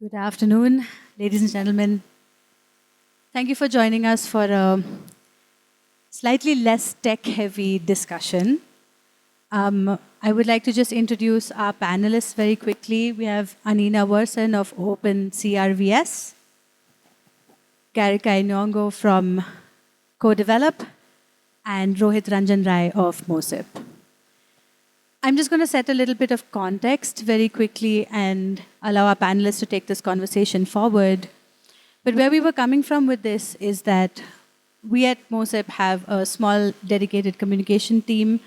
Good afternoon, ladies and gentlemen. Thank you for joining us for a slightly less tech-heavy discussion. I would like to just introduce our panelists very quickly. We have Annina Wersun of OpenCRVS, Garikai Nhongo from Co-Develop, and Rohit Ranjan Rai of MOSIP. I'm just going to set a little bit of context very quickly and allow our panelists to take this conversation forward. But where we were coming from with this is that we at MOSIP have a small dedicated communication team.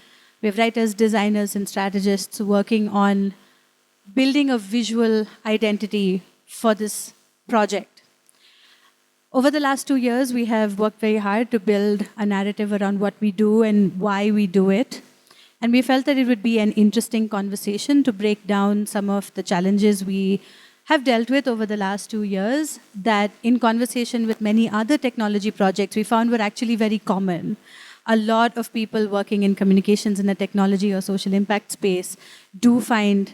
We have writers, designers, and strategists working on building a visual identity for this project. Over the last 2 years, we have worked very hard to build a narrative around what we do and why we do it. And we felt that it would be an interesting conversation to break down some of the challenges we have dealt with over the last 2 years that in conversation with many other technology projects we found were actually very common. A lot of people working in communications in the technology or social impact space do find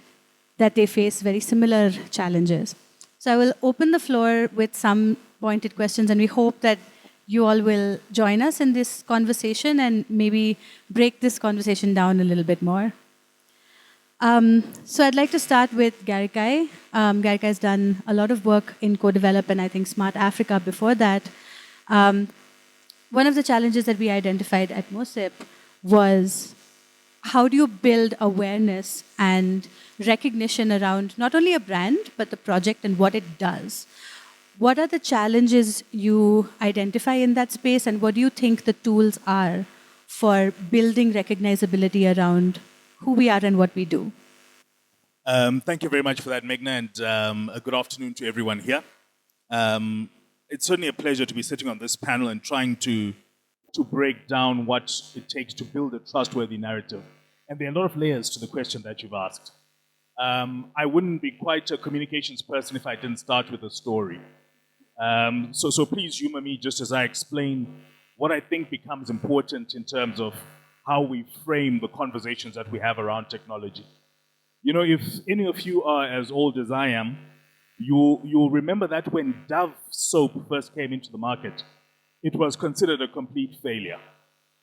that they face very similar challenges. So I will open the floor with some pointed questions, and we hope that you all will join us in this conversation and maybe break this conversation down a little bit more. So I'd like to start with Garikai. Garikai has done a lot of work in co-develop and I think Smart Africa before that. One of the challenges that we identified at MOSIP was how do you build awareness and recognition around not only a brand, but the project and what it does. What are the challenges you identify in that space, and what do you think the tools are for building recognizability around who we are and what we do? Thank you very much for that, Meghna, and a good afternoon to everyone here. It's certainly a pleasure to be sitting on this panel and trying to break down what it takes to build a trustworthy narrative. And there are a lot of layers to the question that you've asked. I wouldn't be quite a communications person if I didn't start with a story. So please humor me just as I explain what I think becomes important in terms of how we frame the conversations that we have around technology. You know, if any of you are as old as I am, you'll remember that when Dove soap first came into the market, it was considered a complete failure.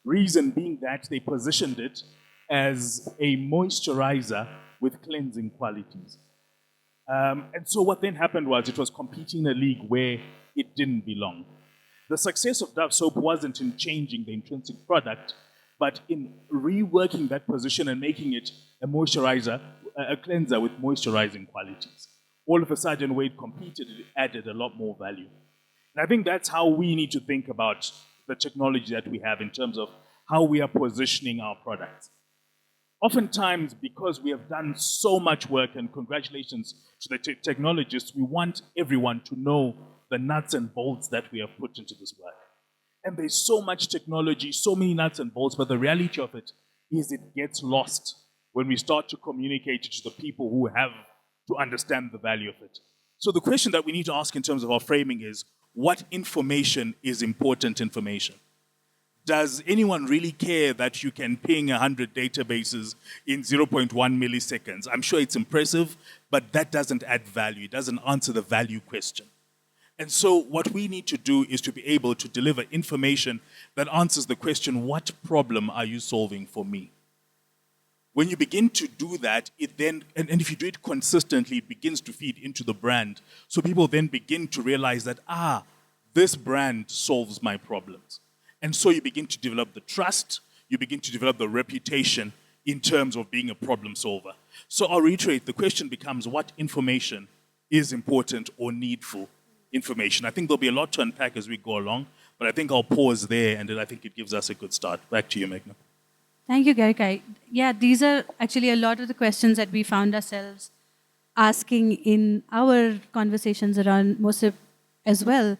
Reason being that they positioned it as a moisturizer with cleansing qualities. And so what then happened was it was competing in a league where it didn't belong. The success of Dove soap wasn't in changing the intrinsic product, but in reworking that position and making it a moisturizer, a cleanser with moisturizing qualities. All of a sudden, where it competed, it added a lot more value. And I think that's how we need to think about the technology that we have in terms of how we are positioning our products. Oftentimes, because we have done so much work, and congratulations to the technologists, we want everyone to know the nuts and bolts that we have put into this work. And there's so much technology, so many nuts and bolts, but the reality of it is it gets lost when we start to communicate it to the people who have to understand the value of it. So the question that we need to ask in terms of our framing is, what information is important information? Does anyone really care that you can ping 100 databases in 0.1 milliseconds? I'm sure it's impressive, but that doesn't add value. It doesn't answer the value question. And so what we need to do is to be able to deliver information that answers the question, what problem are you solving for me? When you begin to do that, it then, and if you do it consistently, it begins to feed into the brand. So people then begin to realize that, this brand solves my problems. And so you begin to develop the trust, you begin to develop the reputation in terms of being a problem solver. So I'll reiterate, the question becomes what information is important or needful information. I think there'll be a lot to unpack as we go along, but I think I'll pause there and then I think it gives us a good start. Back to you, Meghna. Thank you, Garikai. Yeah, these are actually a lot of the questions that we found ourselves asking in our conversations around MOSIP as well.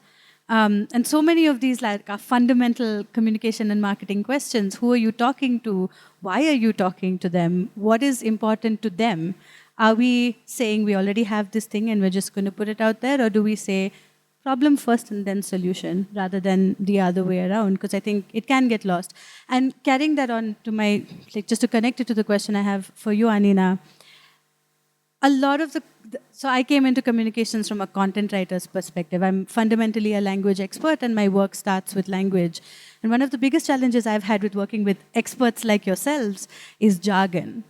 And so many of these are fundamental communication and marketing questions. Who are you talking to? Why are you talking to them? What is important to them? Are we saying we already have this thing and we're just going to put it out there? Or do we say problem first and then solution rather than the other way around? Because I think it can get lost. And carrying that on to just to connect it to the question I have for you, Annina, a lot of so I came into communications from a content writer's perspective. I'm fundamentally a language expert, and my work starts with language. And one of the biggest challenges I've had with working with experts like yourselves is jargon.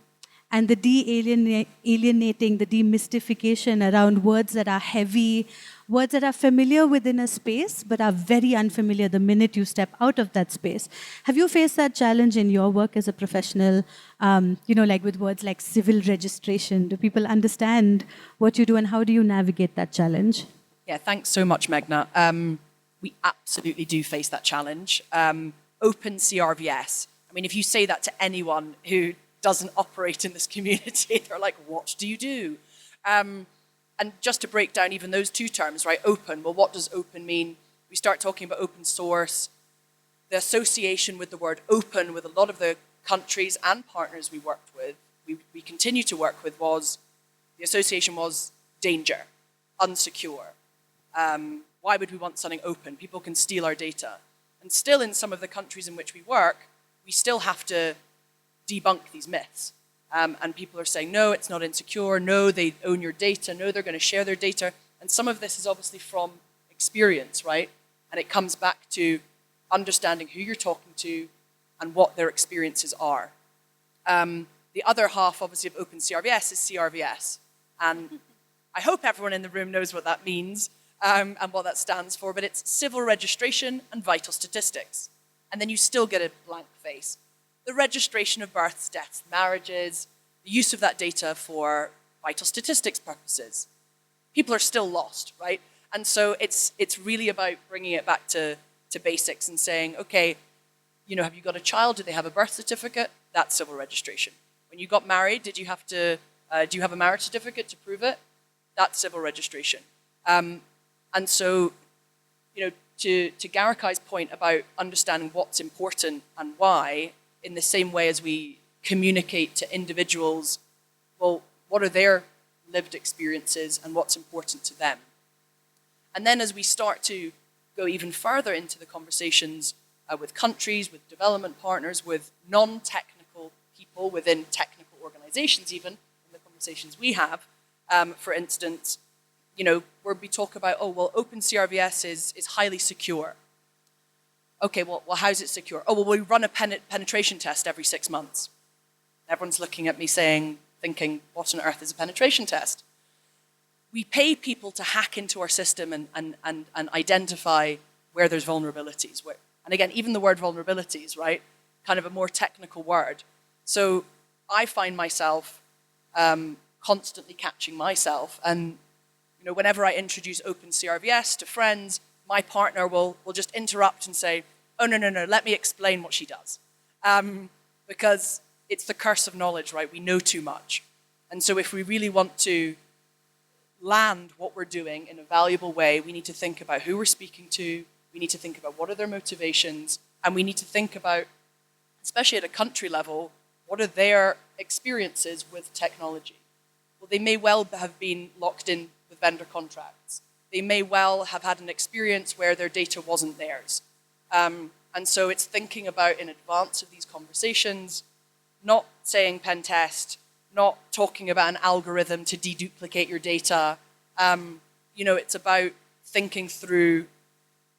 And the alienating, the demystification around words that are heavy, words that are familiar within a space, but are very unfamiliar the minute you step out of that space. Have you faced that challenge in your work as a professional, like with words like civil registration? Do people understand what you do, and how do you navigate that challenge? Yeah, thanks so much, Meghna. We absolutely do face that challenge. OpenCRVS. I mean, if you say that to anyone who doesn't operate in this community, they're like, what do you do? And just to break down even those two terms, right? Open, well, what does open mean? We start talking about open source. The association with the word open with a lot of the countries and partners we worked with, we continue to work with, the association was danger, unsecure. Why would we want something open? People can steal our data. And still in some of the countries in which we work, we still have to debunk these myths. And people are saying, no, it's not insecure. No, they own your data. No, they're going to share their data. And some of this is obviously from experience, right? And it comes back to understanding who you're talking to and what their experiences are. The other half, obviously, of OpenCRVS is CRVS. And I hope everyone in the room knows what that means and what that stands for, but it's civil registration and vital statistics. And then you still get a blank face. The registration of births, deaths, marriages, the use of that data for vital statistics purposes. People are still lost, right? And so it's really about bringing it back to basics and saying, okay, have you got a child? Do they have a birth certificate? That's civil registration. When you got married, do you have a marriage certificate to prove it? That's civil registration. And so, to Garikai's point about understanding what's important and why, in the same way as we communicate to individuals, well, what are their lived experiences and what's important to them? And then as we start to go even further into the conversations with countries, with development partners, with non-technical people within technical organizations even, in the conversations we have, for instance, where we talk about, OpenCRVS is highly secure. Okay, well, how's it secure? Oh, well, we run a penetration test every 6 months. Everyone's looking at me thinking, what on earth is a penetration test? We pay people to hack into our system and identify where there's vulnerabilities. And again, even the word vulnerabilities, right? Kind of a more technical word. So I find myself constantly catching myself. And whenever I introduce OpenCRVS to friends, my partner will just interrupt and say, oh, no, let me explain what she does. Because it's the curse of knowledge, right? We know too much. And so if we really want to land what we're doing in a valuable way, we need to think about who we're speaking to, we need to think about what are their motivations, and we need to think about, especially at a country level, what are their experiences with technology? Well, they may well have been locked in with vendor contracts. They may well have had an experience where their data wasn't theirs. And so it's thinking about in advance of these conversations, not saying pen test, not talking about an algorithm to deduplicate your data. It's about thinking through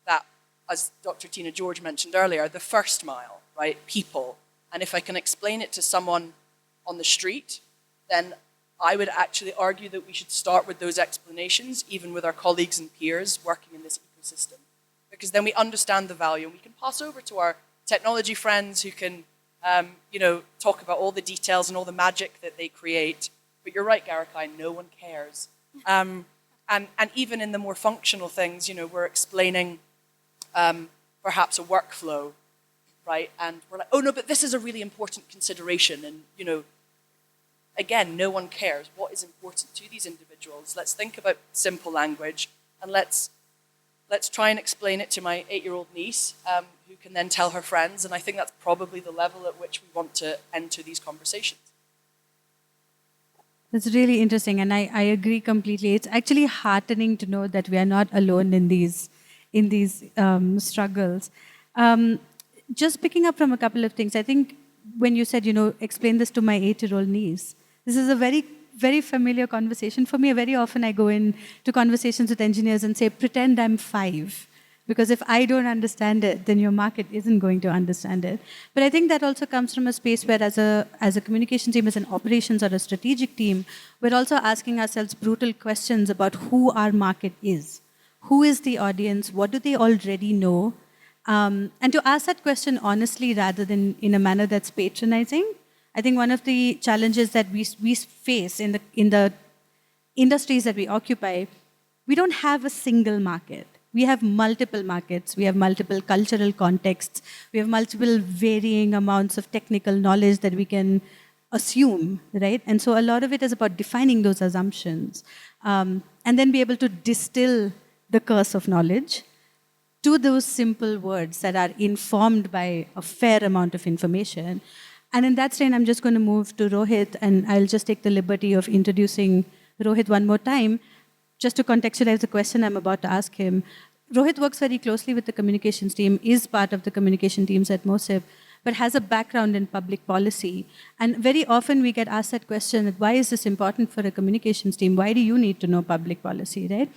that, as Dr. Tina George mentioned earlier, the first mile, right? People. And if I can explain it to someone on the street, then I would actually argue that we should start with those explanations, even with our colleagues and peers working in this ecosystem. Because then we understand the value and we can pass over to our technology friends who can talk about all the details and all the magic that they create. But you're right, Garikai, no one cares. And even in the more functional things, we're explaining perhaps a workflow, right? And we're like, oh no, but this is a really important consideration. And, again, no one cares. What is important to these individuals? Let's think about simple language, and let's try and explain it to my 8-year-old niece, who can then tell her friends, and I think that's probably the level at which we want to enter these conversations. That's really interesting, and I agree completely. It's actually heartening to know that we are not alone in these struggles. Just picking up from a couple of things, I think when you said, explain this to my 8-year-old niece, this is a very very familiar conversation for me. Very often I go into conversations with engineers and say, pretend I'm 5. Because if I don't understand it, then your market isn't going to understand it. But I think that also comes from a space where as a communication team, as an operations or a strategic team, we're also asking ourselves brutal questions about who our market is. Who is the audience? What do they already know? And to ask that question honestly rather than in a manner that's patronizing. I think one of the challenges that we face in the industries that we occupy, we don't have a single market. We have multiple markets. We have multiple cultural contexts. We have multiple varying amounts of technical knowledge that we can assume, right? And so a lot of it is about defining those assumptions and then be able to distill the curse of knowledge to those simple words that are informed by a fair amount of information. And in that strain, I'm just going to move to Rohit, and I'll just take the liberty of introducing Rohit one more time, just to contextualize the question I'm about to ask him. Rohit works very closely with the communications team, is part of the communication teams at MOSIP, but has a background in public policy. And very often we get asked that question, why is this important for a communications team? Why do you need to know public policy, right?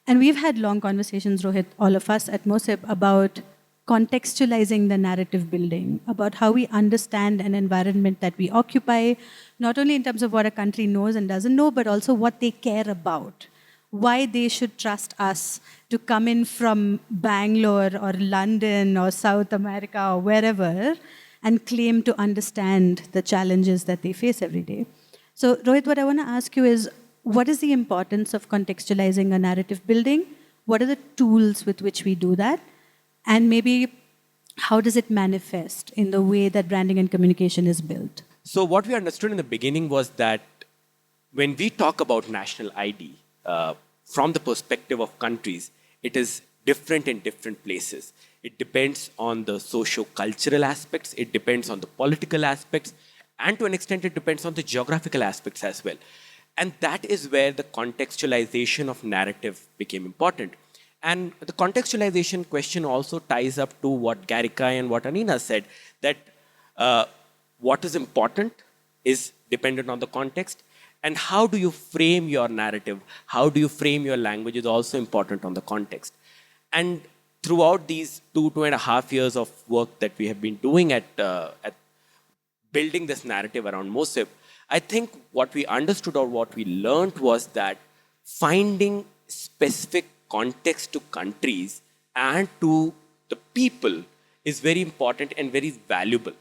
And we've had long conversations, Rohit, all of us at MOSIP, about contextualizing the narrative building, about how we understand an environment that we occupy, not only in terms of what a country knows and doesn't know, but also what they care about. Why they should trust us to come in from Bangalore or London or South America or wherever and claim to understand the challenges that they face every day. So, Rohit, what I want to ask you is, what is the importance of contextualizing a narrative building? What are the tools with which we do that? And maybe how does it manifest in the way that branding and communication is built? So what we understood in the beginning was that when we talk about national ID, from the perspective of countries, it is different in different places. It depends on the socio-cultural aspects, it depends on the political aspects, and to an extent it depends on the geographical aspects as well. And that is where the contextualization of narrative became important. And the contextualization question also ties up to what Garikai and what Annina said, that what is important is dependent on the context, and how do you frame your narrative, how do you frame your language is also important on the context. And throughout these 2.5 years of work that we have been doing at building this narrative around MOSIP, I think what we understood or what we learned was that finding specific context to countries and to the people is very important and very valuable,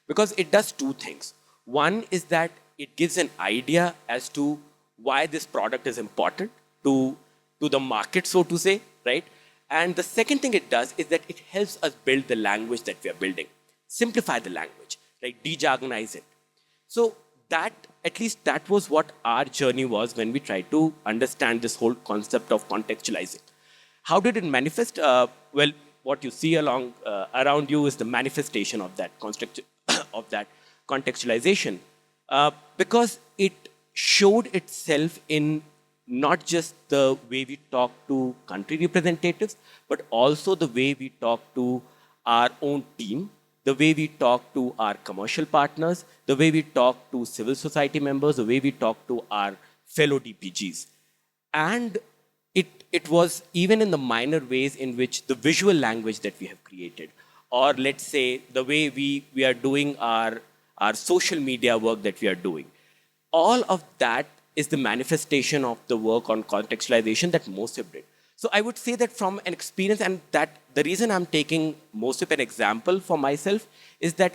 because it does two things. One is that it gives an idea as to why this product is important to the market, so to say, right? And the second thing it does is that it helps us build the language that we are building, simplify the language, right? De-jargonize it. So that, at least that was what our journey was when we tried to understand this whole concept of contextualizing. How did it manifest? Well, what you see around you is the manifestation of that contextualization, because it showed itself in not just the way we talk to country representatives, but also the way we talk to our own team, the way we talk to our commercial partners, the way we talk to civil society members, the way we talk to our fellow DPGs. And it was even in the minor ways in which the visual language that we have created, or let's say the way we are doing our social media work that we are doing, all of that is the manifestation of the work on contextualization that MOSIP did. So I would say that from an experience, and that the reason I'm taking MOSIP an example for myself is that,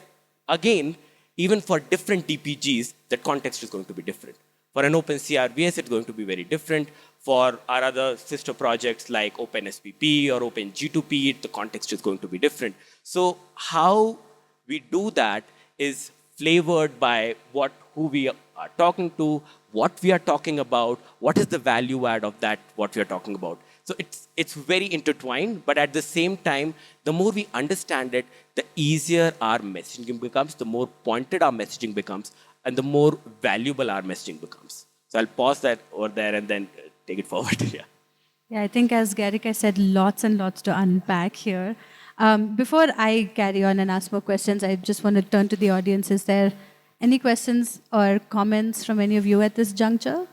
again, even for different DPGs, the context is going to be different. For an OpenCRVS, it's going to be very different. For our other sister projects like OpenSPP or OpenG2P, the context is going to be different. So how we do that is flavored by who we are talking to, what we are talking about, what is the value add of that, what we are talking about. So it's very intertwined, but at the same time, the more we understand it, the easier our messaging becomes, the more pointed our messaging becomes, and the more valuable our messaging becomes. So I'll pause that over there and then take it forward. Yeah, I think as Garikai said, lots and lots to unpack here. Before I carry on and ask more questions, I just want to turn to the audience. Is there Any questions or comments from any of you at this juncture?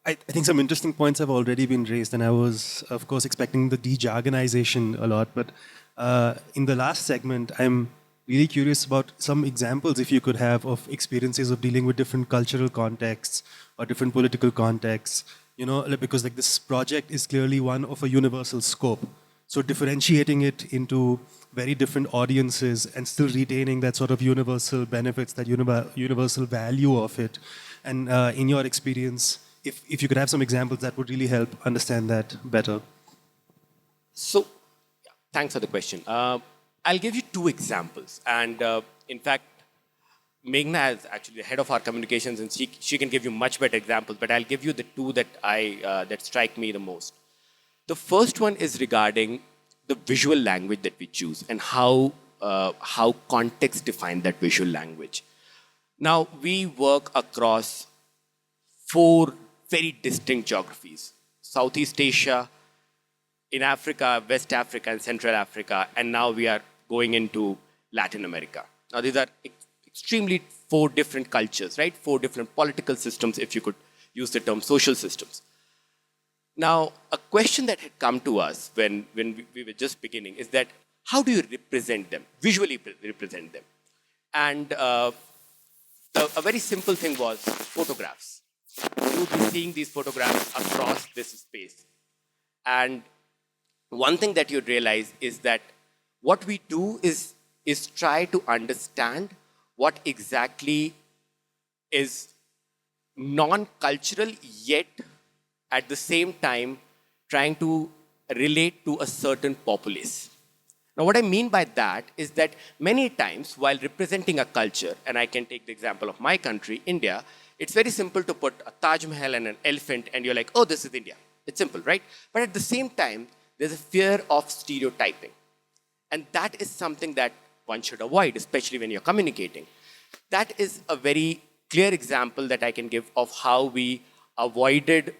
I think some interesting points have already been raised, and I was, of course, expecting the de-jargonization a lot. But in the last segment, I'm really curious about some examples, if you could have, of experiences of dealing with different cultural contexts or different political contexts. Because like this project is clearly one of a universal scope. So differentiating it into very different audiences and still retaining that sort of universal benefits, that universal value of it. And in your experience, if you could have some examples, that would really help understand that better. So, yeah, thanks for the question. I'll give you two examples. And in fact, Meghna is actually the head of our communications, and she can give you much better examples, but I'll give you the two that that strike me the most. The first one is regarding the visual language that we choose and how context define that visual language. Now, we work across 4 very distinct geographies: Southeast Asia, in Africa, West Africa, and Central Africa, and now we are going into Latin America. Now, these are extremely 4 different cultures, right? 4 different political systems, if you could use the term social systems. Now, a question that had come to us when we were just beginning is that how do you represent them, visually represent them? And a very simple thing was photographs. You would be seeing these photographs across this space. And one thing that you'd realize is that what we do is try to understand what exactly is non-cultural, yet at the same time trying to relate to a certain populace. Now, what I mean by that is that many times while representing a culture, and I can take the example of my country, India, it's very simple to put a Taj Mahal and an elephant and you're like, oh, this is India. It's simple, right? But at the same time, there's a fear of stereotyping. And that is something that one should avoid, especially when you're communicating. That is a very clear example that I can give of how we avoided,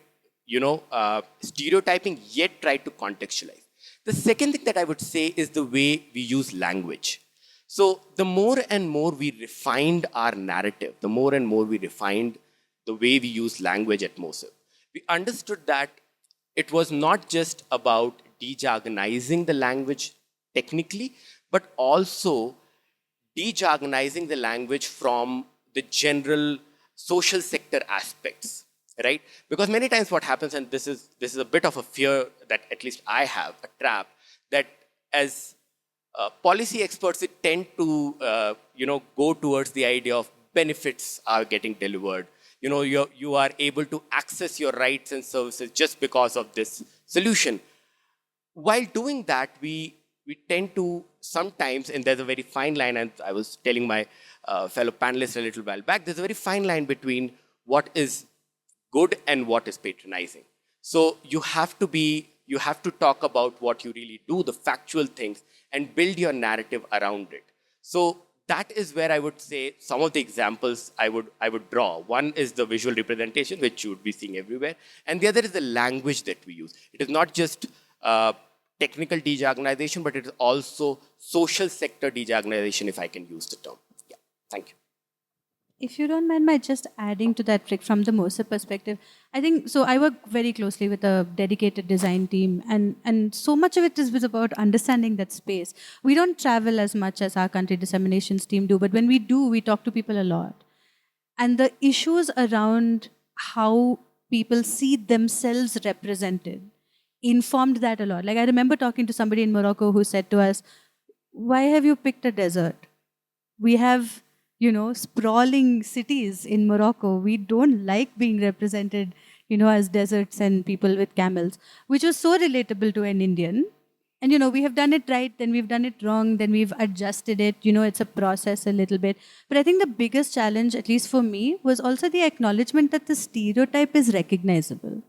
stereotyping, yet tried to contextualize. The second thing that I would say is the way we use language. So the more and more we refined our narrative, the more and more we refined the way we use language at MOSIP, we understood that it was not just about de-jargonizing the language technically, but also de-jargonizing the language from the general social sector aspects, right? Because many times what happens, and this is a bit of a fear that at least I have, a trap, that as policy experts, we tend to go towards the idea of benefits are getting delivered. You are able to access your rights and services just because of this solution. While doing that, we tend to sometimes, and there's a very fine line, and I was telling my fellow panelists a little while back, there's a very fine line between what is good and what is patronizing. So you have to talk about what you really do, the factual things, and build your narrative around it. So that is where I would say some of the examples I would draw. One is the visual representation, which you would be seeing everywhere, and the other is the language that we use. It is not just technical de-jargonization, but it is also social sector de-jargonization, if I can use the term. Yeah, thank you. If you don't mind my just adding to that, Rick, from the MOSIP perspective, I think, so I work very closely with a dedicated design team, and so much of it is about understanding that space. We don't travel as much as our country disseminations team do, but when we do, we talk to people a lot. And the issues around how people see themselves represented informed that a lot. Like I remember talking to somebody in Morocco who said to us, why have you picked a desert? We have sprawling cities in Morocco. We don't like being represented, as deserts and people with camels, which was so relatable to an Indian. And, we have done it right, then we've done it wrong, then we've adjusted it. It's a process a little bit. But I think the biggest challenge, at least for me, was also the acknowledgement that the stereotype is recognizable.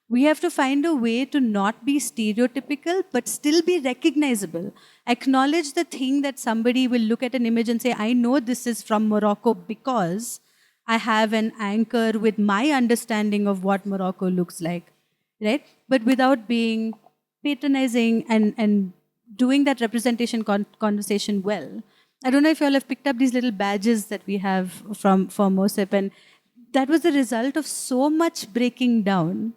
We have to find a way to not be stereotypical, but still be recognizable. Acknowledge the thing that somebody will look at an image and say, I know this is from Morocco because I have an anchor with my understanding of what Morocco looks like, right? But without being patronizing and doing that representation conversation well. I don't know if you all have picked up these little badges that we have from MOSIP, and that was the result of so much breaking down,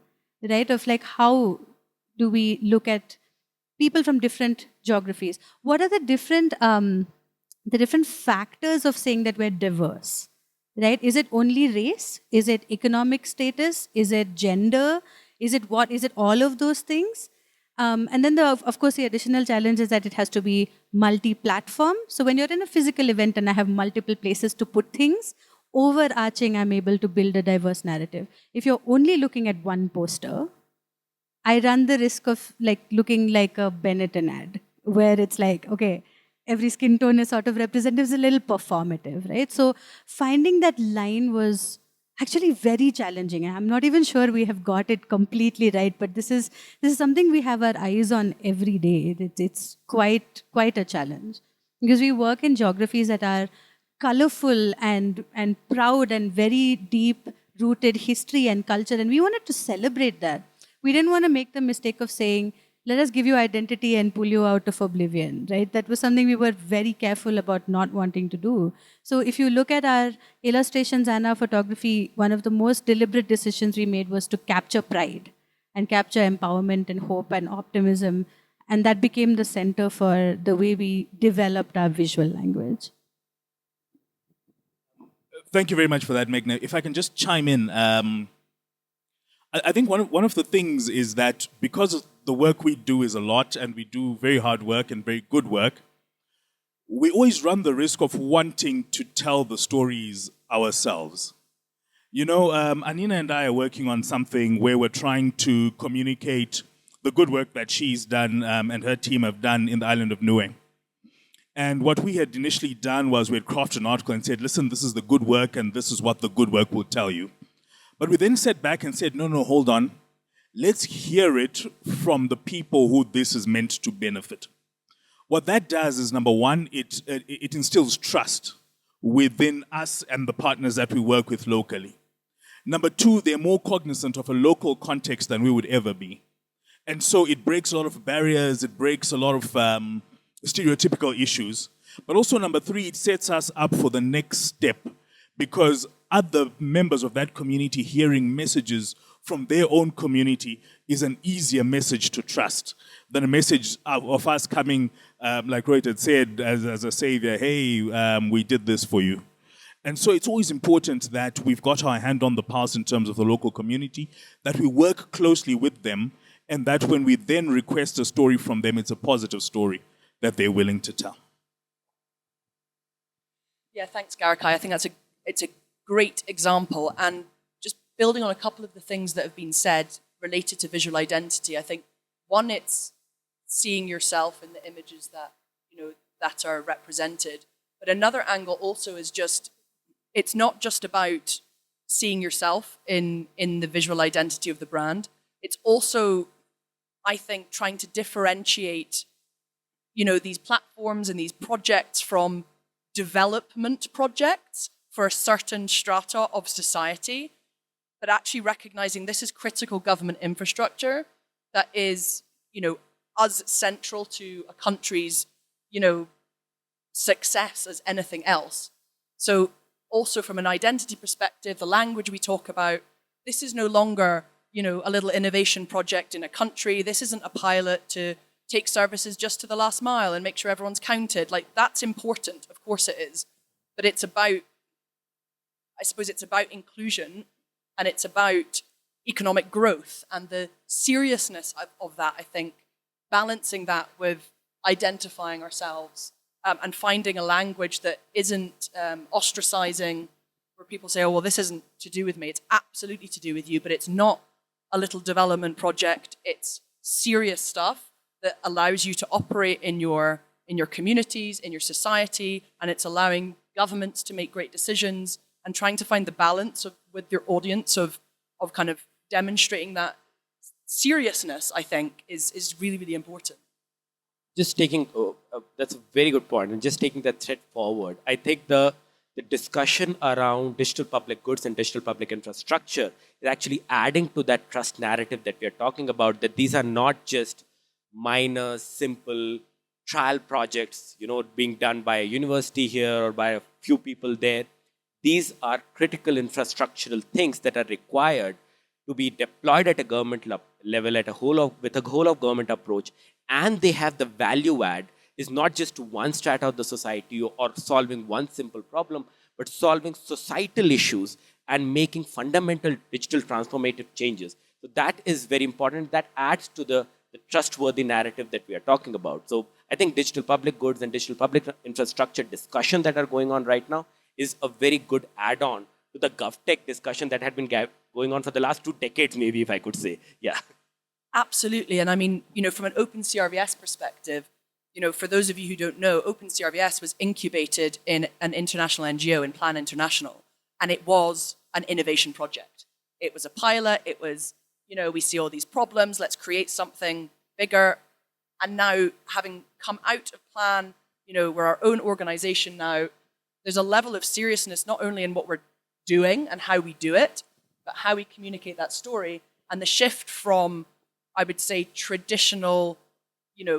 right? Of like, how do we look at people from different geographies? What are the different factors of saying that we're diverse, right? Is it only race? Is it economic status? Is it gender? Is it what? Is it all of those things? And then, of course, the additional challenge is that it has to be multi-platform. So when you're in a physical event and I have multiple places to put things, overarching, I'm able to build a diverse narrative. If you're only looking at one poster, I run the risk of like looking like a Benetton ad, where it's like, okay, every skin tone is sort of representative, is a little performative, right? So finding that line was actually very challenging. I'm not even sure we have got it completely right, but this is something we have our eyes on every day. It's quite a challenge, because we work in geographies that are colorful and proud and very deep rooted history and culture, and we wanted to celebrate that. We didn't want to make the mistake of saying, let us give you identity and pull you out of oblivion, right? That was something we were very careful about not wanting to do. So if you look at our illustrations and our photography, one of the most deliberate decisions we made was to capture pride and capture empowerment and hope and optimism. And that became the center for the way we developed our visual language. Thank you very much for that, Meghna. If I can just chime in, I think one of the things is that because the work we do is a lot and we do very hard work and very good work, we always run the risk of wanting to tell the stories ourselves. You know, Annina and I are working on something where we're trying to communicate the good work that she's done and her team have done in the island of Niue. And what we had initially done was we had crafted an article and said, listen, this is the good work and this is what the good work will tell you. But we then sat back and said, no, hold on. Let's hear it from the people who this is meant to benefit. What that does is, number one, it instills trust within us and the partners that we work with locally. Number two, they're more cognizant of a local context than we would ever be. And so it breaks a lot of barriers, it breaks a lot of stereotypical issues. But also, number three, it sets us up for the next step, because other members of that community hearing messages from their own community is an easier message to trust than a message of us coming, like Rohit had said, as a savior, hey, we did this for you. And so it's always important that we've got our hand on the pulse in terms of the local community, that we work closely with them, and that when we then request a story from them, it's a positive story that they're willing to tell. Yeah, thanks, Garikai. I think it's a great example. And just building on a couple of the things that have been said related to visual identity, I think, one, it's seeing yourself in the images that, that are represented. But another angle also is just, it's not just about seeing yourself in the visual identity of the brand. It's also, I think, trying to differentiate, these platforms and these projects from development projects for a certain strata of society, but actually recognizing this is critical government infrastructure that is, as central to a country's, success as anything else. So also from an identity perspective, the language we talk about, this is no longer, a little innovation project in a country. This isn't a pilot to take services just to the last mile and make sure everyone's counted. Like, that's important, of course it is. But it's about, I suppose it's about inclusion, and it's about economic growth and the seriousness of that, I think, balancing that with identifying ourselves and finding a language that isn't ostracizing, where people say, oh, well, this isn't to do with me. It's absolutely to do with you, but it's not a little development project. It's serious stuff that allows you to operate in your communities, in your society, and it's allowing governments to make great decisions, and trying to find the balance with your audience of kind of demonstrating that seriousness, I think, is really, really important. Just taking, that's a very good point, and just taking that thread forward, I think the discussion around digital public goods and digital public infrastructure is actually adding to that trust narrative that we are talking about, that these are not just minor, simple trial projects, being done by a university here or by a few people there. These are critical infrastructural things that are required to be deployed at a government level, with a whole of government approach, and they have the value add is not just one strata of the society or solving one simple problem, but solving societal issues and making fundamental digital transformative changes. So that is very important. That adds to the trustworthy narrative that we are talking about. So I think digital public goods and digital public infrastructure discussion that are going on right now is a very good add-on to the GovTech discussion that had been going on for the last 2 decades, maybe, if I could say. Yeah. Absolutely. And I mean, from an OpenCRVS perspective, for those of you who don't know, OpenCRVS was incubated in an international NGO, in Plan International, and it was an innovation project. It was a pilot. It was, we see all these problems, let's create something bigger. And now, having come out of Plan, we're our own organization now, there's a level of seriousness not only in what we're doing and how we do it, but how we communicate that story. And the shift from, I would say, traditional,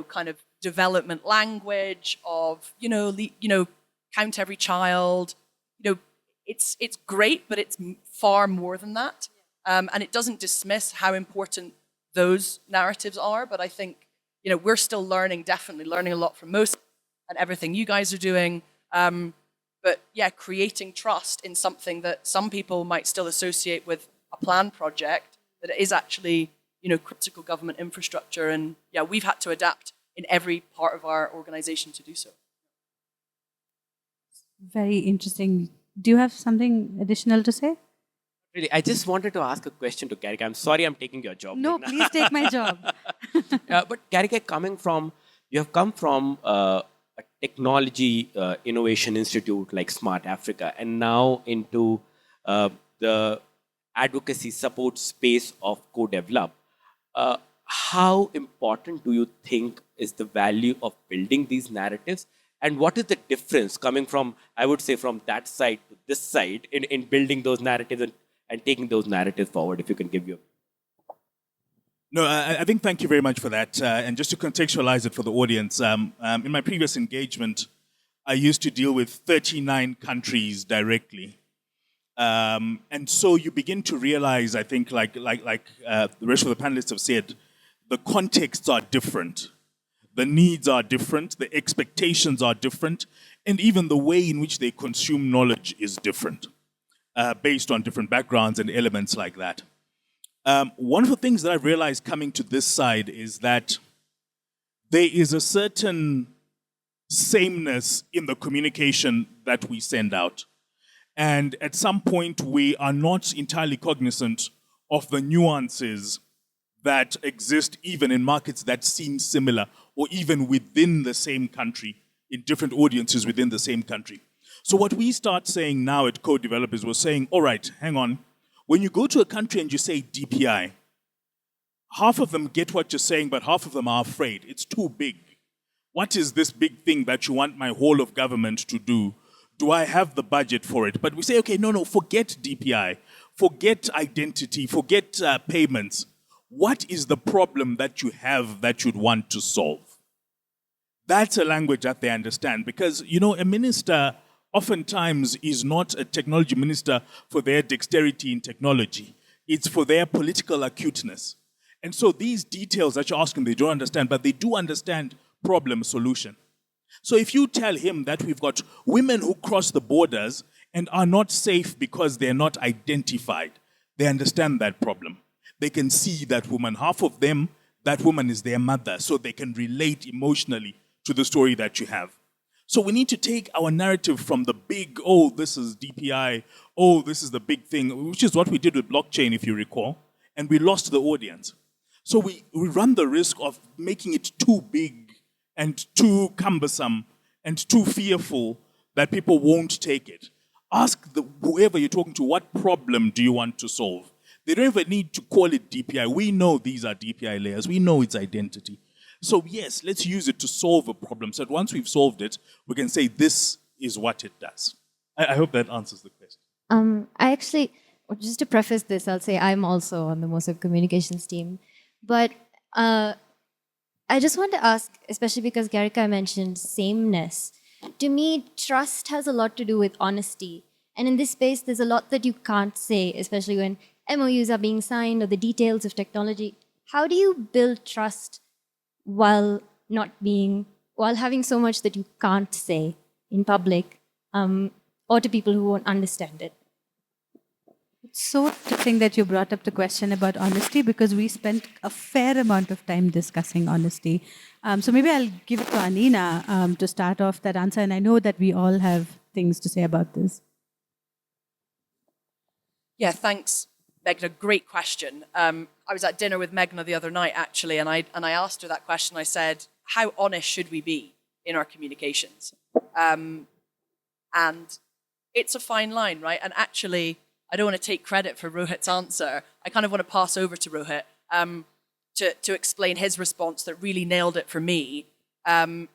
kind of development language of, count every child, it's great, but it's far more than that. And it doesn't dismiss how important those narratives are. But I think, we're still definitely learning a lot from MOSIP and everything you guys are doing. But yeah, creating trust in something that some people might still associate with a plan project, that it is actually, critical government infrastructure. And yeah, we've had to adapt in every part of our organization to do so. Very interesting. Do you have something additional to say? Really, I just wanted to ask a question to Garikai. I'm sorry I'm taking your job. No, Meghna. please take my job. But Garikai, you have come from a technology innovation institute like Smart Africa, and now into the advocacy support space of co-develop. How important do you think is the value of building these narratives? And what is the difference coming from, I would say, from that side to this side in building those narratives and taking those narratives forward, if you can give your... No, I think thank you very much for that. And just to contextualize it for the audience, in my previous engagement, I used to deal with 39 countries directly. And so you begin to realize, I think, like the rest of the panelists have said, the contexts are different. The needs are different, the expectations are different, and even the way in which they consume knowledge is different, based on different backgrounds and elements like that. One of the things that I've realized coming to this side is that there is a certain sameness in the communication that we send out. And at some point, we are not entirely cognizant of the nuances that exist even in markets that seem similar, or even within the same country, in different audiences within the same country. So what we start saying now at co-developers, we're saying, all right, hang on. When you go to a country and you say DPI, half of them get what you're saying, but half of them are afraid. It's too big. What is this big thing that you want my whole of government to do? Do I have the budget for it? But we say, okay, no, forget DPI. Forget identity. Forget payments. What is the problem that you have that you'd want to solve? That's a language that they understand. Because, a minister oftentimes is not a technology minister for their dexterity in technology. It's for their political acuteness. And so these details that you're asking, they don't understand, but they do understand problem solution. So if you tell him that we've got women who cross the borders and are not safe because they're not identified, they understand that problem. They can see that woman. Half of them, that woman is their mother, so they can relate emotionally to the story that you have. So we need to take our narrative from the big, oh, this is DPI, oh, this is the big thing, which is what we did with blockchain, if you recall, and we lost the audience. So we run the risk of making it too big and too cumbersome and too fearful that people won't take it. Ask whoever you're talking to, what problem do you want to solve? They don't even need to call it DPI. We know these are DPI layers. We know its identity. So yes, let's use it to solve a problem. So that once we've solved it, we can say this is what it does. I hope that answers the question. I actually, just to preface this, I'll say I'm also on the MOSIP communications team. But I I just want to ask, especially because Garikai mentioned sameness. To me, trust has a lot to do with honesty. And in this space, there's a lot that you can't say, especially when MOUs are being signed or the details of technology. How do you build trust while having so much that you can't say in public or to people who won't understand it? It's so interesting that you brought up the question about honesty because we spent a fair amount of time discussing honesty. So maybe I'll give it to Annina to start off that answer. And I know that we all have things to say about this. Yeah, thanks, Meghna. Great question. I was at dinner with Meghna the other night, actually, and I asked her that question. I said, how honest should we be in our communications? And it's a fine line, right? And actually, I don't want to take credit for Rohit's answer. I kind of want to pass over to Rohit to explain his response that really nailed it for me. I'm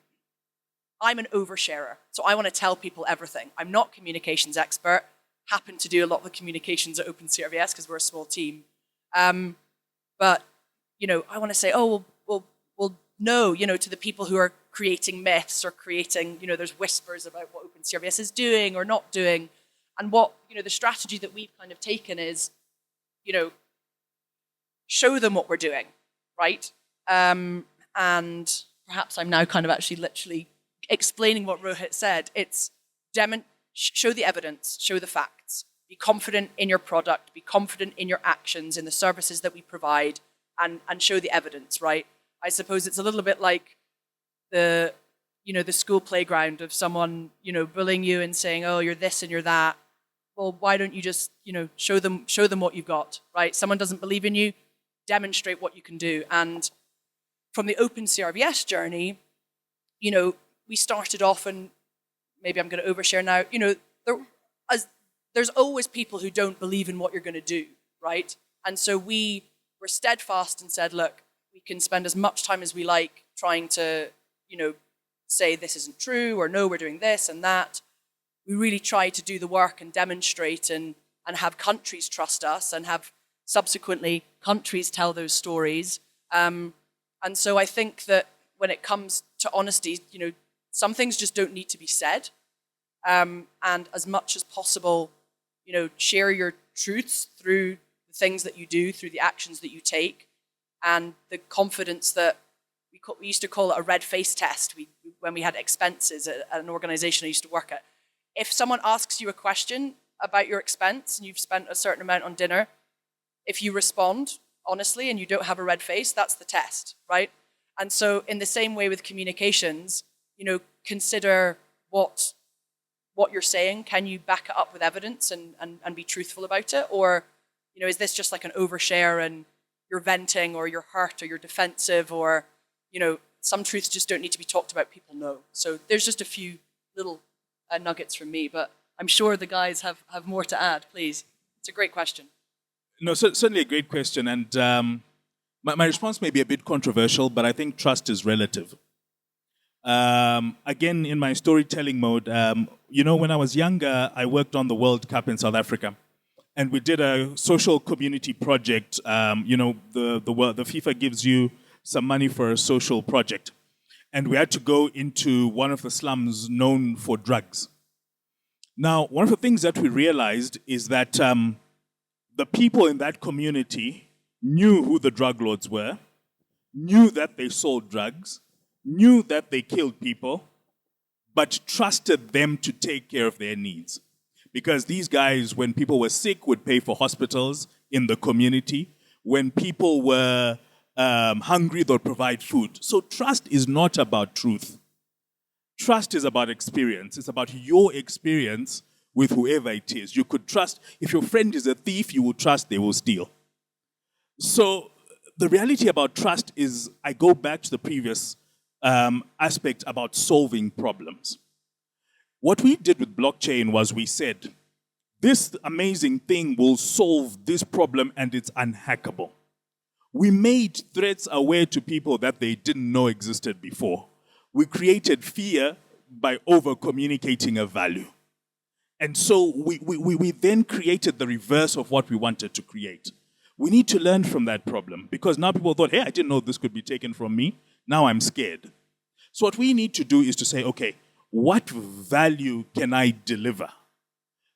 an oversharer, so I want to tell people everything. I'm not a communications expert. Happen to do a lot of the communications at OpenCRVS because we're a small team. But, I want to say, well, no, to the people who are creating myths or creating, there's whispers about what OpenCRVS is doing or not doing. And what, the strategy that we've kind of taken is, show them what we're doing, right? And perhaps I'm now kind of actually literally explaining what Rohit said. It's show the evidence, show the facts, be confident in your product, be confident in your actions, in the services that we provide, and show the evidence, right? I suppose it's a little bit like the school playground of someone, bullying you and saying, oh, you're this and you're that. Well, why don't you just, show them what you've got, right? Someone doesn't believe in you, demonstrate what you can do. And from the OpenCRVS journey, we started off, and maybe I'm going to overshare now, there's always people who don't believe in what you're going to do, right? And so we were steadfast and said, look, we can spend as much time as we like trying to, say this isn't true, or no, we're doing this and that. We really try to do the work and demonstrate and have countries trust us and have subsequently countries tell those stories. And so I think that when it comes to honesty, some things just don't need to be said. And as much as possible, share your truths through the things that you do, through the actions that you take, and the confidence that we used to call it a red face test when we had expenses at an organization I used to work at. If someone asks you a question about your expense and you've spent a certain amount on dinner, if you respond honestly and you don't have a red face, that's the test, right? And so in the same way with communications, consider what you're saying. Can you back it up with evidence and be truthful about it? Or, is this just like an overshare and you're venting or you're hurt or you're defensive or, some truths just don't need to be talked about, people know. So there's just a few little nuggets from me, but I'm sure the guys have more to add, please. It's a great question. No, certainly a great question. And my response may be a bit controversial, but I think trust is relative. Again, in my storytelling mode, when I was younger, I worked on the World Cup in South Africa. And we did a social community project. The FIFA gives you some money for a social project. And we had to go into one of the slums known for drugs. Now, one of the things that we realized is that the people in that community knew who the drug lords were, knew that they sold drugs, knew that they killed people, but trusted them to take care of their needs. Because these guys, when people were sick, would pay for hospitals in the community. When people were hungry, they'll provide food. So trust is not about truth. Trust is about experience. It's about your experience with whoever it is. You could trust, if your friend is a thief, you will trust they will steal. So the reality about trust is, I go back to the previous aspect about solving problems. What we did with blockchain was we said, this amazing thing will solve this problem and it's unhackable. We made threats aware to people that they didn't know existed before. We created fear by over-communicating a value. And so we then created the reverse of what we wanted to create. We need to learn from that problem because now people thought, hey, I didn't know this could be taken from me. Now I'm scared. So what we need to do is to say, okay, what value can I deliver?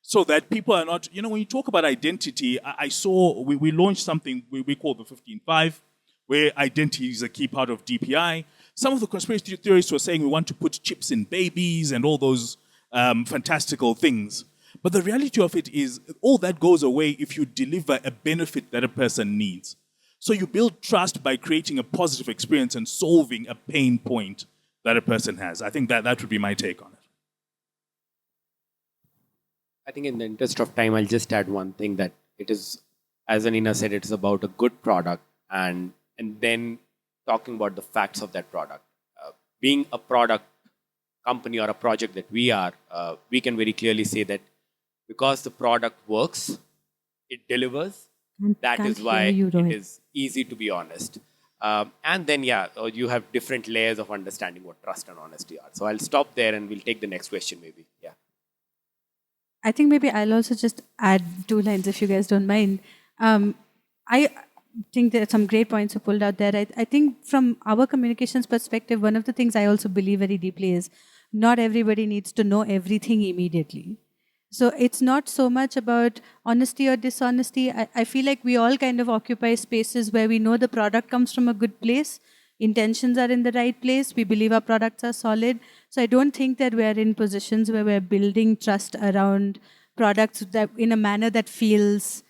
So that people are not, when you talk about identity, I saw, we launched something we call the 15.5, where identity is a key part of DPI. Some of the conspiracy theorists were saying we want to put chips in babies and all those fantastical things. But the reality of it is all that goes away if you deliver a benefit that a person needs. So you build trust by creating a positive experience and solving a pain point that a person has. I think that would be my take on it. I think in the interest of time, I'll just add one thing, that it is, as Annina said, it's about a good product and then talking about the facts of that product. Being a product company or a project that we are, we can very clearly say that because the product works, it delivers. That is why it is easy to be honest. And then, you have different layers of understanding what trust and honesty are. So I'll stop there and we'll take the next question maybe. Yeah. I think maybe I'll also just add 2 lines if you guys don't mind. I think there are some great points you pulled out there. I think from our communications perspective, one of the things I also believe very deeply is not everybody needs to know everything immediately. So it's not so much about honesty or dishonesty. I feel like we all kind of occupy spaces where we know the product comes from a good place, intentions are in the right place, we believe our products are solid. So I don't think that we're in positions where we're building trust around products that in a manner that feels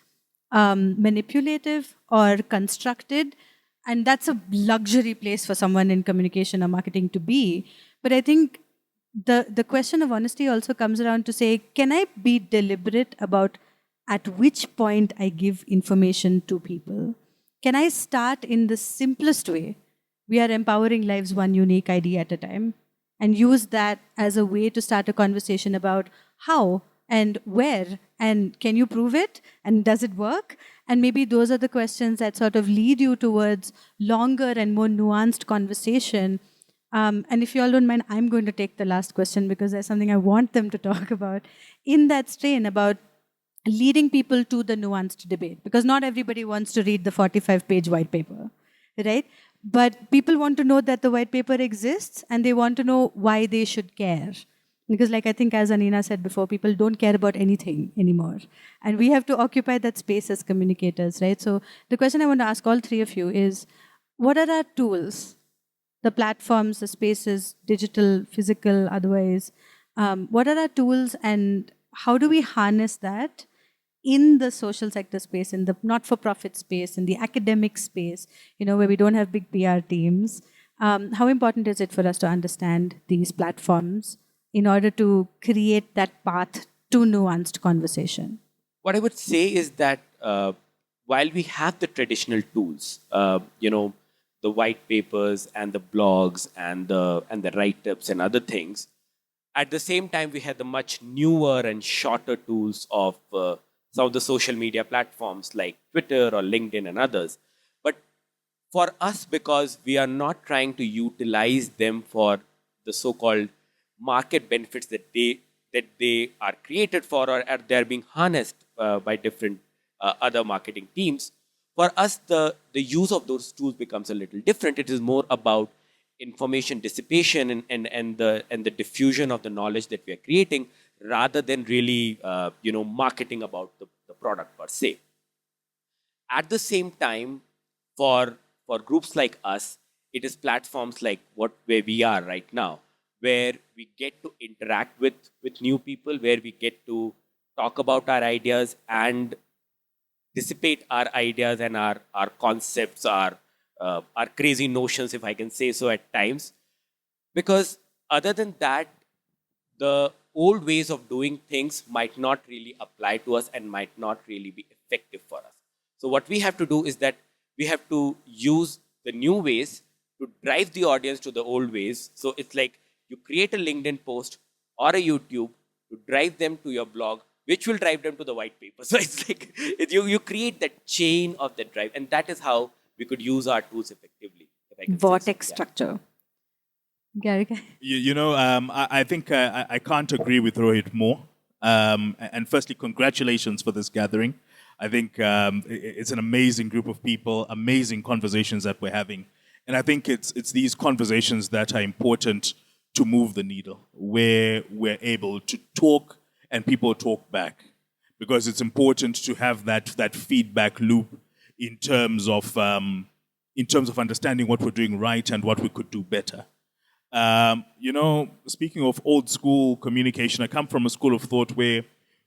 manipulative or constructed. And that's a luxury place for someone in communication or marketing to be. But I think the question of honesty also comes around to say, can I be deliberate about at which point I give information to people? Can I start in the simplest way? We are empowering lives one unique ID at a time, and use that as a way to start a conversation about how and where, and can you prove it, and does it work? And maybe those are the questions that sort of lead you towards longer and more nuanced conversation. And if you all don't mind, I'm going to take the last question because there's something I want them to talk about in that strain about leading people to the nuanced debate. Because not everybody wants to read the 45-page white paper, right? But people want to know that the white paper exists and they want to know why they should care. Because like I think as Annina said before, people don't care about anything anymore. And we have to occupy that space as communicators, right? So the question I want to ask all 3 of you is, what are our tools? The platforms, the spaces, digital, physical, otherwise. What are our tools and how do we harness that in the social sector space, in the not-for-profit space, in the academic space, where we don't have big PR teams? How important is it for us to understand these platforms in order to create that path to nuanced conversation? What I would say is that while we have the traditional tools, the white papers and the blogs and the write-ups and other things, at the same time we had the much newer and shorter tools of some of the social media platforms like Twitter or LinkedIn and others. But for us, because we are not trying to utilize them for the so-called market benefits that they are created for, or they are being harnessed by different other marketing teams, for us the use of those tools becomes a little different. It is more about information dissipation and the diffusion of the knowledge that we are creating, rather than really marketing about the product per se. At the same time, for groups like us, it is platforms like where we are right now, where we get to interact with new people, where we get to talk about our ideas and dissipate our ideas and our concepts, our crazy notions, if I can say so at times. Because other than that, the old ways of doing things might not really apply to us and might not really be effective for us. So what we have to do is that we have to use the new ways to drive the audience to the old ways. So it's like you create a LinkedIn post or a YouTube to drive them to your blog, which will drive them to the white paper. So it's like you create that chain of that drive, and that is how we could use our tools effectively. If I can say so. Vortex structure. Garikai? I think I can't agree with Rohit more. And firstly, congratulations for this gathering. I think it's an amazing group of people, amazing conversations that we're having. And I think it's these conversations that are important to move the needle, where we're able to talk and people talk back. Because it's important to have that feedback loop in terms of understanding what we're doing right and what we could do better. Speaking of old school communication, I come from a school of thought where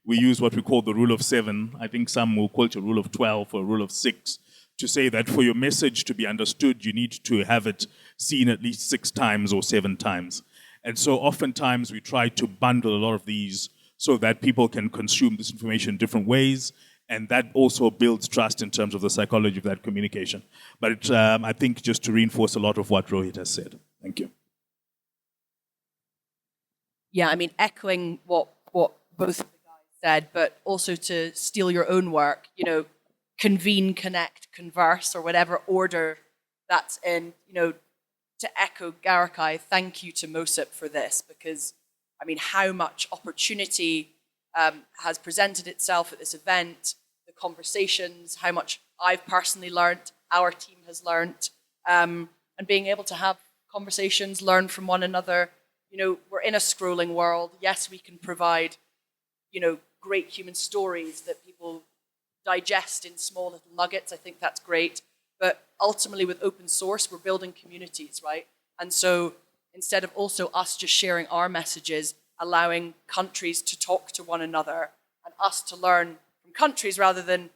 we use what we call the rule of 7. I think some will call it a rule of 12 or a rule of 6, to say that for your message to be understood, you need to have it seen at least 6 times or 7 times. And so oftentimes we try to bundle a lot of these so that people can consume this information in different ways, and that also builds trust in terms of the psychology of that communication. But I think just to reinforce a lot of what Rohit has said. Thank you. Yeah, I mean, echoing what both of the guys said, but also to steal your own work, convene, connect, converse, or whatever order that's in, to echo Garikai, thank you to MOSIP for this, because, I mean, how much opportunity has presented itself at this event, the conversations, how much I've personally learned, our team has learned, and being able to have conversations, learn from one another. We're in a scrolling world. Yes, we can provide, great human stories that people digest in small little nuggets. I think that's great. But ultimately, with open source, we're building communities, right? And so instead of also us just sharing our messages, allowing countries to talk to one another and us to learn from countries rather than,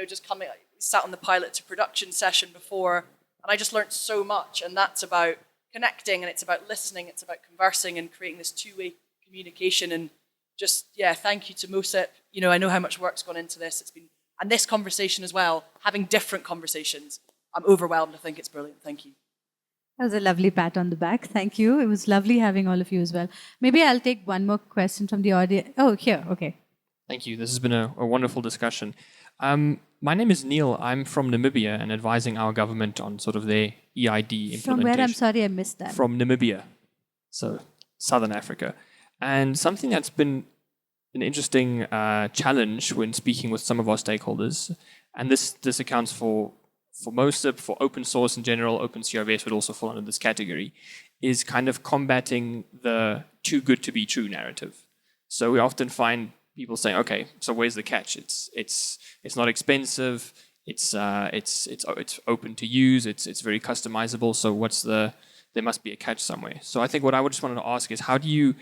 just coming, we sat on the pilot to production session before, and I just learned so much. And that's about connecting, and it's about listening, it's about conversing and creating this two-way communication. And just, thank you to MOSIP. I know how much work's gone into this. And this conversation as well, having different conversations. I'm overwhelmed. I think it's brilliant. Thank you. That was a lovely pat on the back. Thank you. It was lovely having all of you as well. Maybe I'll take one more question from the audience. Oh, here. Okay. Thank you. This has been a wonderful discussion. My name is Neil. I'm from Namibia and advising our government on sort of their EID implementation. From where? I'm sorry, I missed that. From Namibia, so Southern Africa. And something that's been an interesting challenge when speaking with some of our stakeholders, and this accounts for MOSIP, for open source in general, OpenCRVS would also fall under this category, is kind of combating the too good to be true narrative. So we often find people saying, okay, so where's the catch? It's not expensive, it's open to use, it's very customizable, so there must be a catch somewhere. So I think what I just wanted to ask is, how do you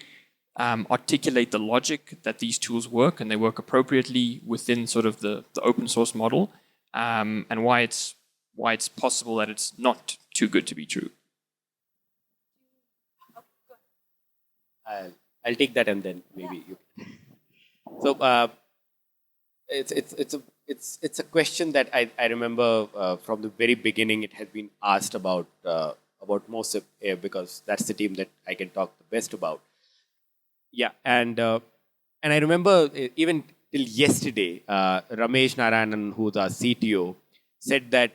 articulate the logic that these tools work and they work appropriately within sort of the open source model, and why it's possible that it's not too good to be true? I'll take that and then maybe you. So it's a question that I remember from the very beginning. It has been asked about MOSIP because that's the team that I can talk the best about. Yeah, and I remember even till yesterday, Ramesh Narayanan, who's our CTO, said that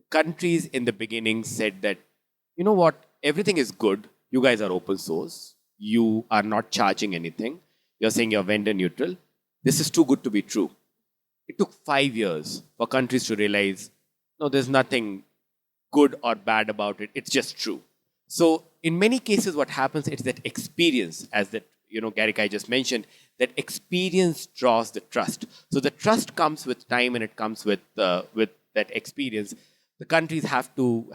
countries in the beginning said that, you know what, everything is good. You guys are open source. You are not charging anything. You're saying you're vendor neutral. This is too good to be true. It took 5 years for countries to realize, no, there's nothing good or bad about it. It's just true. So in many cases, what happens is that experience, as that Garikai just mentioned, that experience draws the trust. So the trust comes with time, and it comes with that experience. The countries have to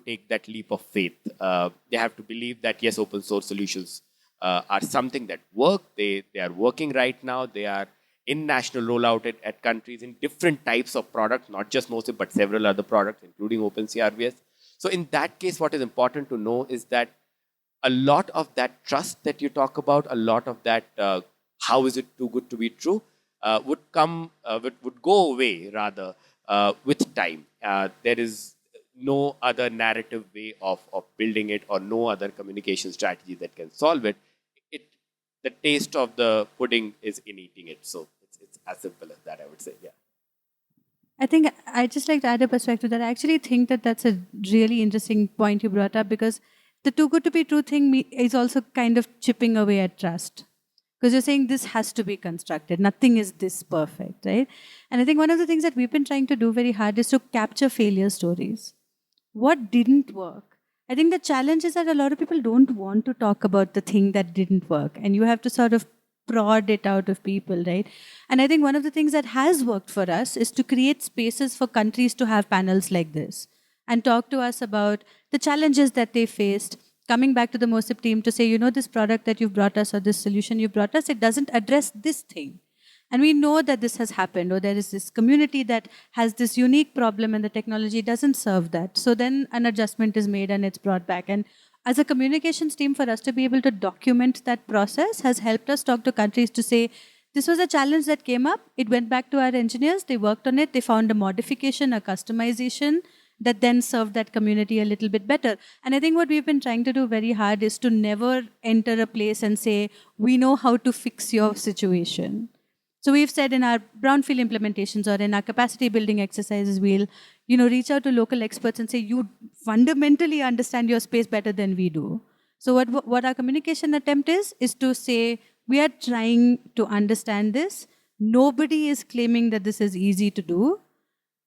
take that leap of faith. They have to believe that yes, open source solutions are something that work. They are working right now. They are in national rollout at countries in different types of products, not just MOSIP, but several other products, including OpenCRVS. So in that case, what is important to know is that a lot of that trust that you talk about, a lot of that how is it too good to be true, would go away rather with time. There is no other narrative way of building it, or no other communication strategy that can solve it. The taste of the pudding is in eating it. So it's as simple as that, I would say. Yeah. I think I'd just like to add a perspective that I actually think that that's a really interesting point you brought up, because the too good to be true thing is also kind of chipping away at trust. Because you're saying this has to be constructed. Nothing is this perfect, right? And I think one of the things that we've been trying to do very hard is to capture failure stories. what didn't work. I think the challenge is that a lot of people don't want to talk about the thing that didn't work, and you have to sort of prod it out of people, right? And I think one of the things that has worked for us is to create spaces for countries to have panels like this and talk to us about the challenges that they faced, coming back to the MOSIP team to say, you know, this product that you've brought us or this solution you've brought us, it doesn't address this thing. And we know that this has happened, or there is this community that has this unique problem and the technology doesn't serve that. So then an adjustment is made and it's brought back. And as a communications team, for us to be able to document that process has helped us talk to countries to say, this was a challenge that came up. It went back to our engineers. They worked on it. They found a modification, a customization that then served that community a little bit better. And I think what we've been trying to do very hard is to never enter a place and say, we know how to fix your situation. So we've said in our brownfield implementations or in our capacity building exercises, we'll reach out to local experts and say, you fundamentally understand your space better than we do. So what our communication attempt is to say, we are trying to understand this. Nobody is claiming that this is easy to do,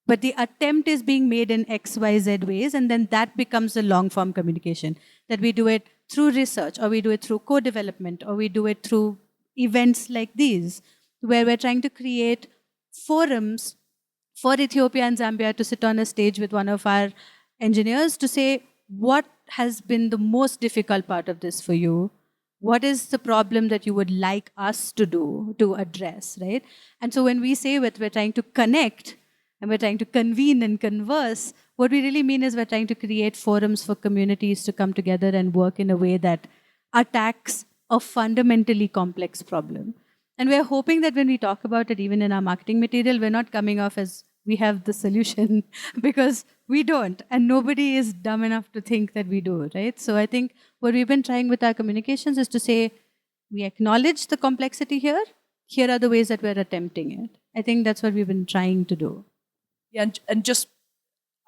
but the attempt is being made in X, Y, Z ways, and then that becomes a long-form communication, that we do it through research, or we do it through co-development, or we do it through events like these, where we're trying to create forums for Ethiopia and Zambia to sit on a stage with one of our engineers to say, what has been the most difficult part of this for you? What is the problem that you would like us to do, to address, right? And so when we say that we're trying to connect and we're trying to convene and converse, what we really mean is we're trying to create forums for communities to come together and work in a way that attacks a fundamentally complex problem. And we're hoping that when we talk about it, even in our marketing material, we're not coming off as we have the solution, because we don't. And nobody is dumb enough to think that we do, right? So I think what we've been trying with our communications is to say, we acknowledge the complexity here. Here are the ways that we're attempting it. I think that's what we've been trying to do. Yeah, and just,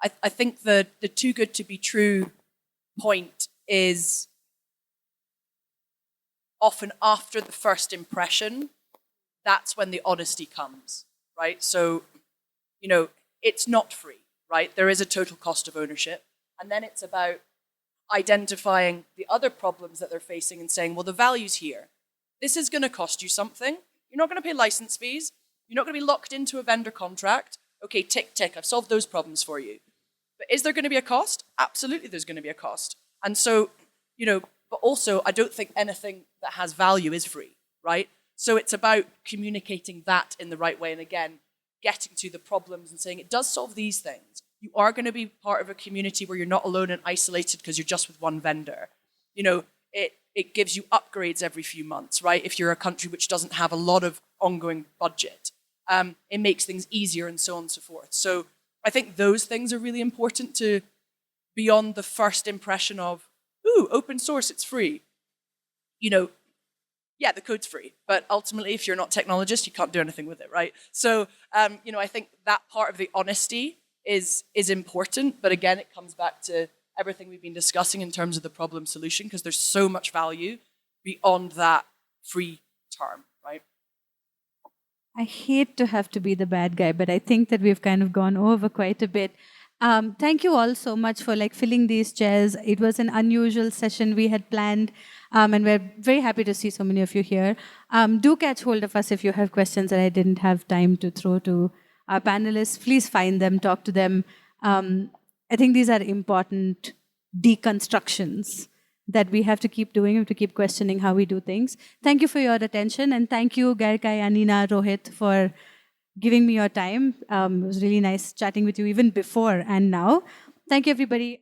I think the too good to be true point is often after the first impression, that's when the honesty comes, right? So, it's not free, right? There is a total cost of ownership. And then it's about identifying the other problems that they're facing and saying, well, the value's here. This is going to cost you something. You're not going to pay license fees. You're not going to be locked into a vendor contract. Okay, tick, tick, I've solved those problems for you. But is there going to be a cost? Absolutely there's going to be a cost. And so, but also I don't think anything that has value is free, right? So it's about communicating that in the right way. And again, getting to the problems and saying it does solve these things. You are going to be part of a community where you're not alone and isolated because you're just with one vendor. It gives you upgrades every few months, right? If you're a country which doesn't have a lot of ongoing budget, it makes things easier and so on and so forth. So I think those things are really important to beyond the first impression of, ooh, open source, it's free. Yeah, the code's free, but ultimately, if you're not a technologist, you can't do anything with it, right? So, I think that part of the honesty is important, but again, it comes back to everything we've been discussing in terms of the problem solution, because there's so much value beyond that free term, right? I hate to have to be the bad guy, but I think that we've kind of gone over quite a bit. Thank you all so much for filling these chairs. It was an unusual session we had planned, and we're very happy to see so many of you here. Do catch hold of us if you have questions that I didn't have time to throw to our panelists. Please find them, talk to them. I think these are important deconstructions that we have to keep doing. We have to keep questioning how we do things. Thank you for your attention, and thank you, Garikai, Annina, Rohit, for giving me your time. It was really nice chatting with you even before and now. Thank you, everybody.